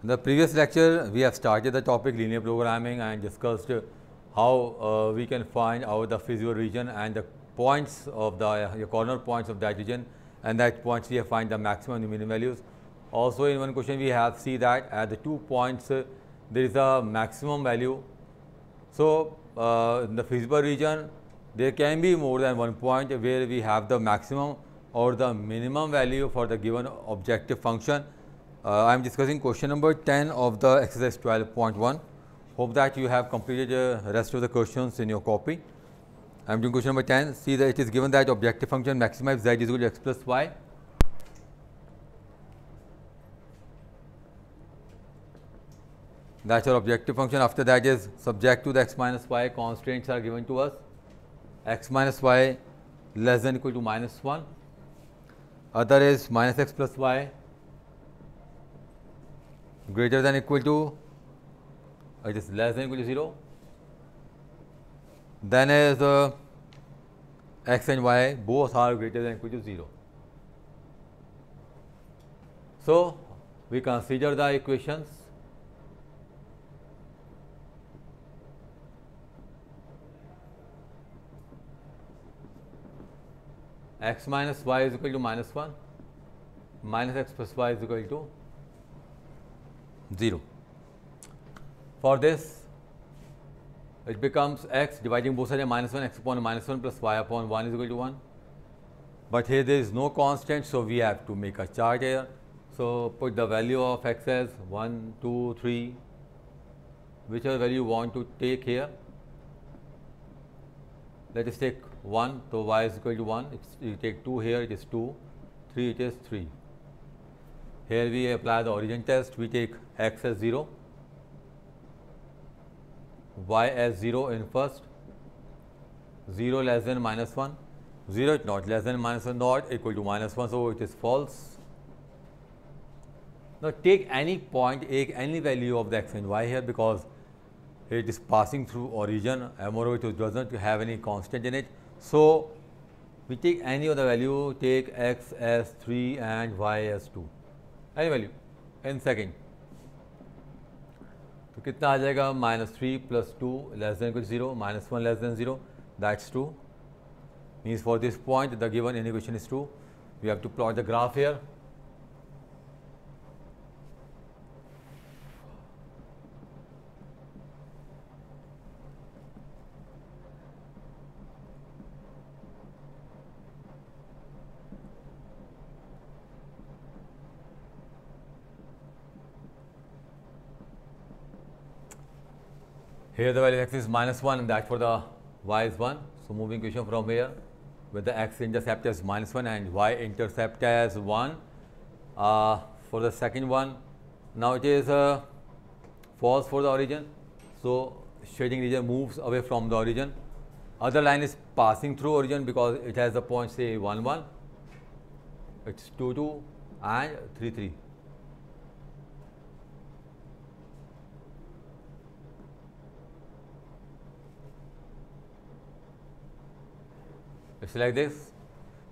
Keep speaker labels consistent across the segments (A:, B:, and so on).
A: In the previous lecture, we have started the topic linear programming and discussed how we can find out the feasible region and the points of the corner points of that region, and that points we have find the maximum and the minimum values. Also, in one question we have see that at the 2 points there is a maximum value. So, in the feasible region there can be more than one point where we have the maximum or the minimum value for the given objective function. I am discussing question number 10 of the exercise 12.1. Hope that you have completed the rest of the questions in your copy. I am doing question number 10. See that it is given that objective function maxima if z is equal to x plus y. That's our objective function. After that is subject to the x minus y constraints are given to us. X minus y less than or equal to minus 1. Other is minus x plus y greater than or equal to, it is less than or equal to 0. Then is x and y both are greater than or equal to 0. So, we consider the equations. X minus y is equal to minus 1, minus x plus y is equal to 0. For this, it becomes x dividing both sides minus 1, x upon minus 1 plus y upon 1 is equal to 1. But here there is no constant, so we have to make a chart here. So, put the value of x as 1, 2, 3, whichever value you want to take here. Let us take 1, so y is equal to 1, you take 2 here, it is 2, 3, it is 3. Here we apply the origin test, we take x as 0, y as 0 in first, 0 less than minus 1, 0 is not less than minus 1, not equal to minus 1, so it is false. Now take any point, take any value of the x and y here, because it is passing through origin, moreover it does not have any constant in it. So, we take any of the value, take x as 3 and y as 2, any value in second. तो कितना आ जाएगा -3 plus 2 less than equal to 0, minus 1 less than 0, that's true. Means for this point the given equation is true. We have to plot the graph here. Here the value of x is -1 and that for the y is 1. So, moving equation from here with the x intercept as -1 and y intercept as 1. For the second one, now it is false for the origin. So, shading region moves away from the origin. Other line is passing through origin because it has the point say 1 1, it is 2 2 and 3 3. It is like this.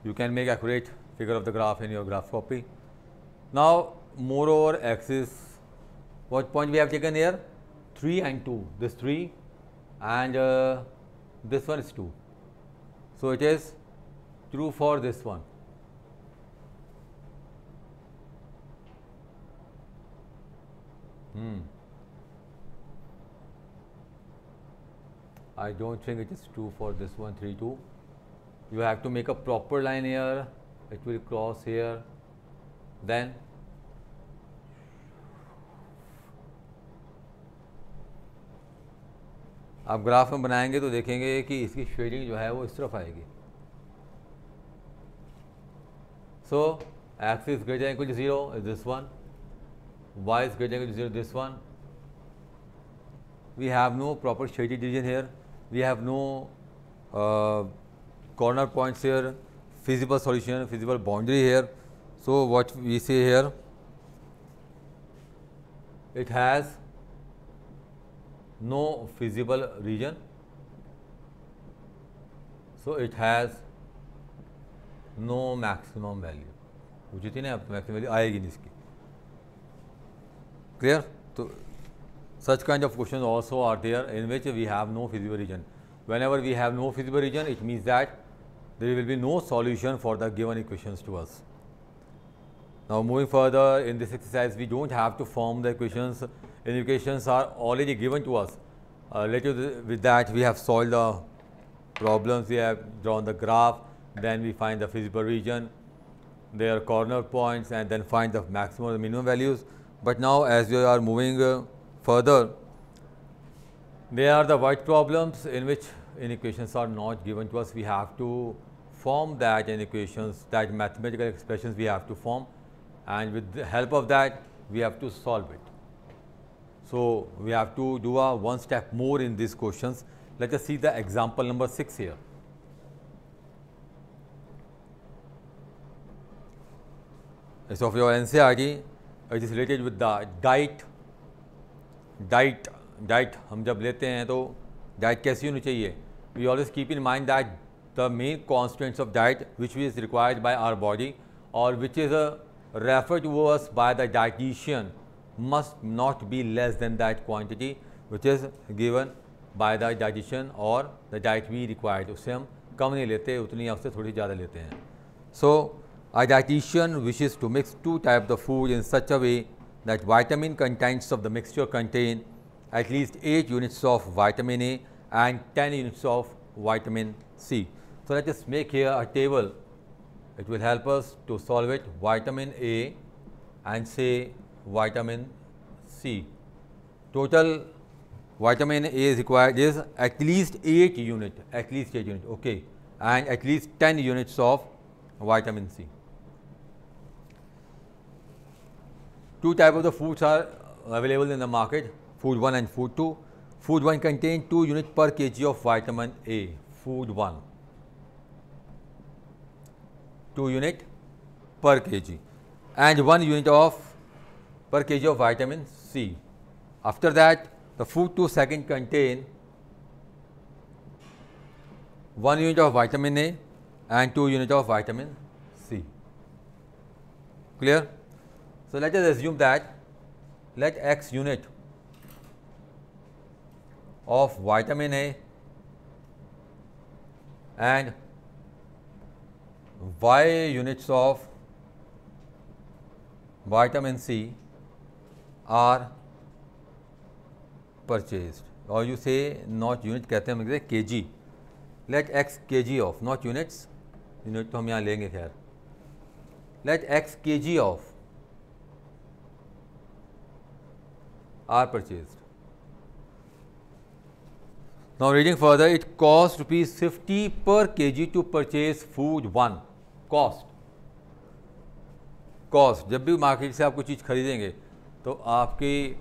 A: You can make accurate figure of the graph in your graph copy. Now, moreover x is, what point we have taken here? 3 and 2, this 3 and this one is 2. So, it is true for this one. I do not think it is true for this one 3 2. You have to make a proper line here, it will cross here, then आप graph में बनाएंगे तो देखेंगे कि इसकी shading जो है वो इस तरफ आएगी. So, x is greater than or equal to 0 is this one, y is greater than or equal to 0 this one. We have no proper shaded region here, we have no corner points here, feasible solution, feasible boundary here. So, what we say here, it has no feasible region. So, it has no maximum value. पूछी थी ना, अब maximum value आएगी नहीं इसकी. Clear? So such kind of questions also are there in which we have no feasible region. Whenever we have no feasible region, it means that there will be no solution for the given equations to us. Now moving further in this exercise, we don't have to form the equations. And equations are already given to us. Related with that, we have solved the problems, we have drawn the graph, then we find the feasible region, their corner points, and then find the maximum and minimum values. But now as we are moving further, there are the void problems in which inequations are not given to us. We have to form that inequations, that mathematical expressions we have to form, and with the help of that we have to solve it. So we have to do a one step more in these questions. Let us see the example number 6 here. So of your NCERT, it is related with the diet. Diet हम जब लेते हैं तो diet कैसी होनी चाहिए? We always keep in mind that the main constants of diet which is required by our body or which is referred to us by the dietitian must not be less than that quantity which is given by the dietitian or the diet we required. उससे हम कम नहीं लेते, उतनी या उससे थोड़ी ज़्यादा लेते हैं. So a dietitian wishes to mix two types of food in such a way that vitamin contents of the mixture contain at least 8 units of vitamin A and 10 units of vitamin C. So let us make here a table. It will help us to solve it. Vitamin A and say vitamin C. Total vitamin A is required is at least 8 units, okay, and at least 10 units of vitamin C. Two types of the foods are available in the market, food 1 and food 2. Food 1 contains 2 units per kg of vitamin A, food 1, 2 units per kg, and 1 unit of per kg of vitamin C. After that, the food 2 second contain 1 unit of vitamin A and 2 units of vitamin C. Clear? So let us assume that let X unit of vitamin A and Y units of vitamin C are purchased, or you say not unit कहते हैं हम लिखते हैं kg. Let X kg of, not units, unit तो हम यहाँ लेंगे खैर. Let X kg of are purchased. Now reading further, it costs rupees 50 per kg to purchase food 1. Cost. जब भी मार्केट से आप कोई चीज़ खरीदेंगे तो आपकी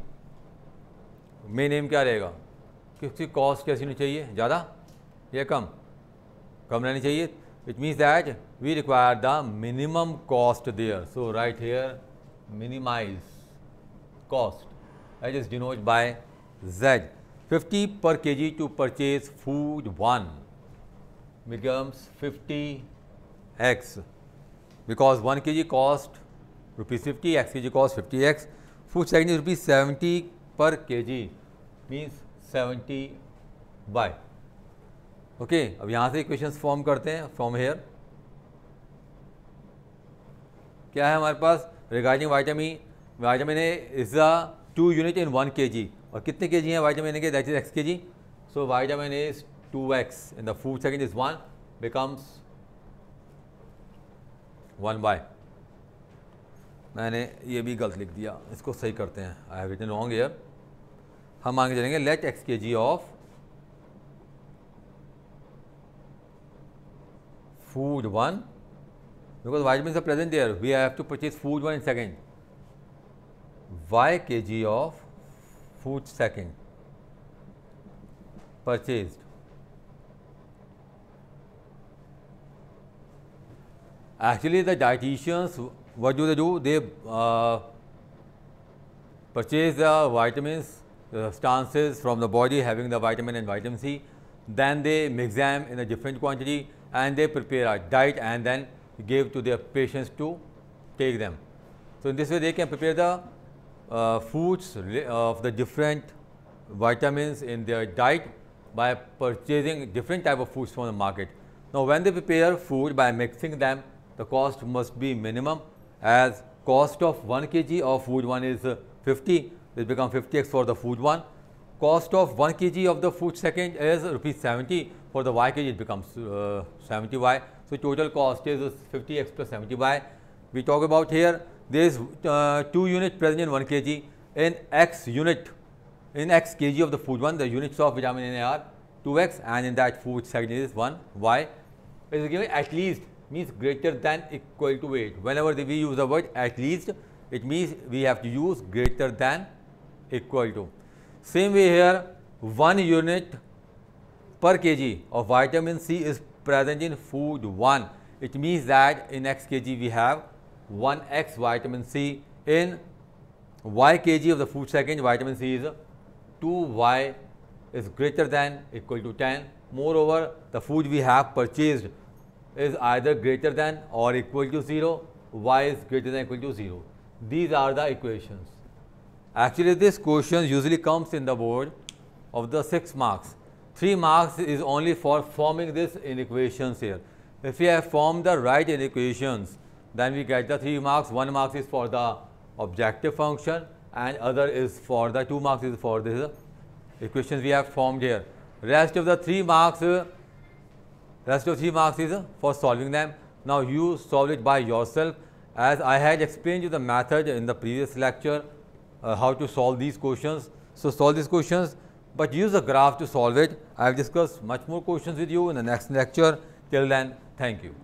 A: मेन एम क्या रहेगा कि उसकी कॉस्ट कैसी होनी चाहिए, ज़्यादा या कम रहनी चाहिए. It means that we require the minimum cost there. So right here minimise cost, that is denoted by Z. 50 per kg to purchase food 1 becomes 50x, because 1 kg cost rupees 50, x kg cost 50x. Food second is rupees 70 per kg, means 70y. Okay, अब यहाँ से equations form करते हैं from here. क्या है हमारे पास regarding vitamin A is the 2 unit in 1 kg. और कितने kg हैं विटामिन ए के? That is x kg. So vitamin A is 2x and the food second is 1 becomes 1y. मैंने ये भी गलत लिख दिया, इसको सही करते हैं. I have written wrong here. हम आगे चलेंगे. Let x kg of food 1, because vitamins are present there, we have to purchase food 1 in second. Y kg of food second purchased. Actually the dietitians, what do? They purchase the vitamins, substances from the body having the vitamin and vitamin C, then they mix them in a different quantity and they prepare a diet and then give to their patients to take them. So in this way they can prepare the foods of the different vitamins in their diet by purchasing different type of foods from the market. Now, when they prepare food by mixing them, the cost must be minimum, as cost of 1 kg of food 1 is 50, it becomes 50x for the food 1. Cost of 1 kg of the food second is rupees 70, for the y kg it becomes 70y. So, total cost is 50x plus 70y. We talk about here, there is 2 units present in 1 kg. In x kg of the food 1, the units of vitamin A are 2x, and in that food second is 1y. It is given at least, means greater than equal to 8. Whenever we use the word at least, it means we have to use greater than equal to. Same way here, 1 unit per kg of vitamin C is present in food 1. It means that in x kg we have 1x vitamin C. In y kg of the food second, vitamin C is 2y is greater than equal to 10. Moreover, the food we have purchased is either greater than or equal to 0, y is greater than equal to 0. These are the equations. Actually, this question usually comes in the board of the 6 marks. 3 marks is only for forming this inequations here. If we have formed the right inequations, then we get the 3 marks. 1 mark is for the objective function, and other is for the 2 marks is for this equations we have formed here. Rest of the 3 marks is for solving them. Now you solve it by yourself, as I had explained you the method in the previous lecture, how to solve these questions. So solve these questions, but use the graph to solve it. I have discussed much more questions with you in the next lecture. Till then, thank you.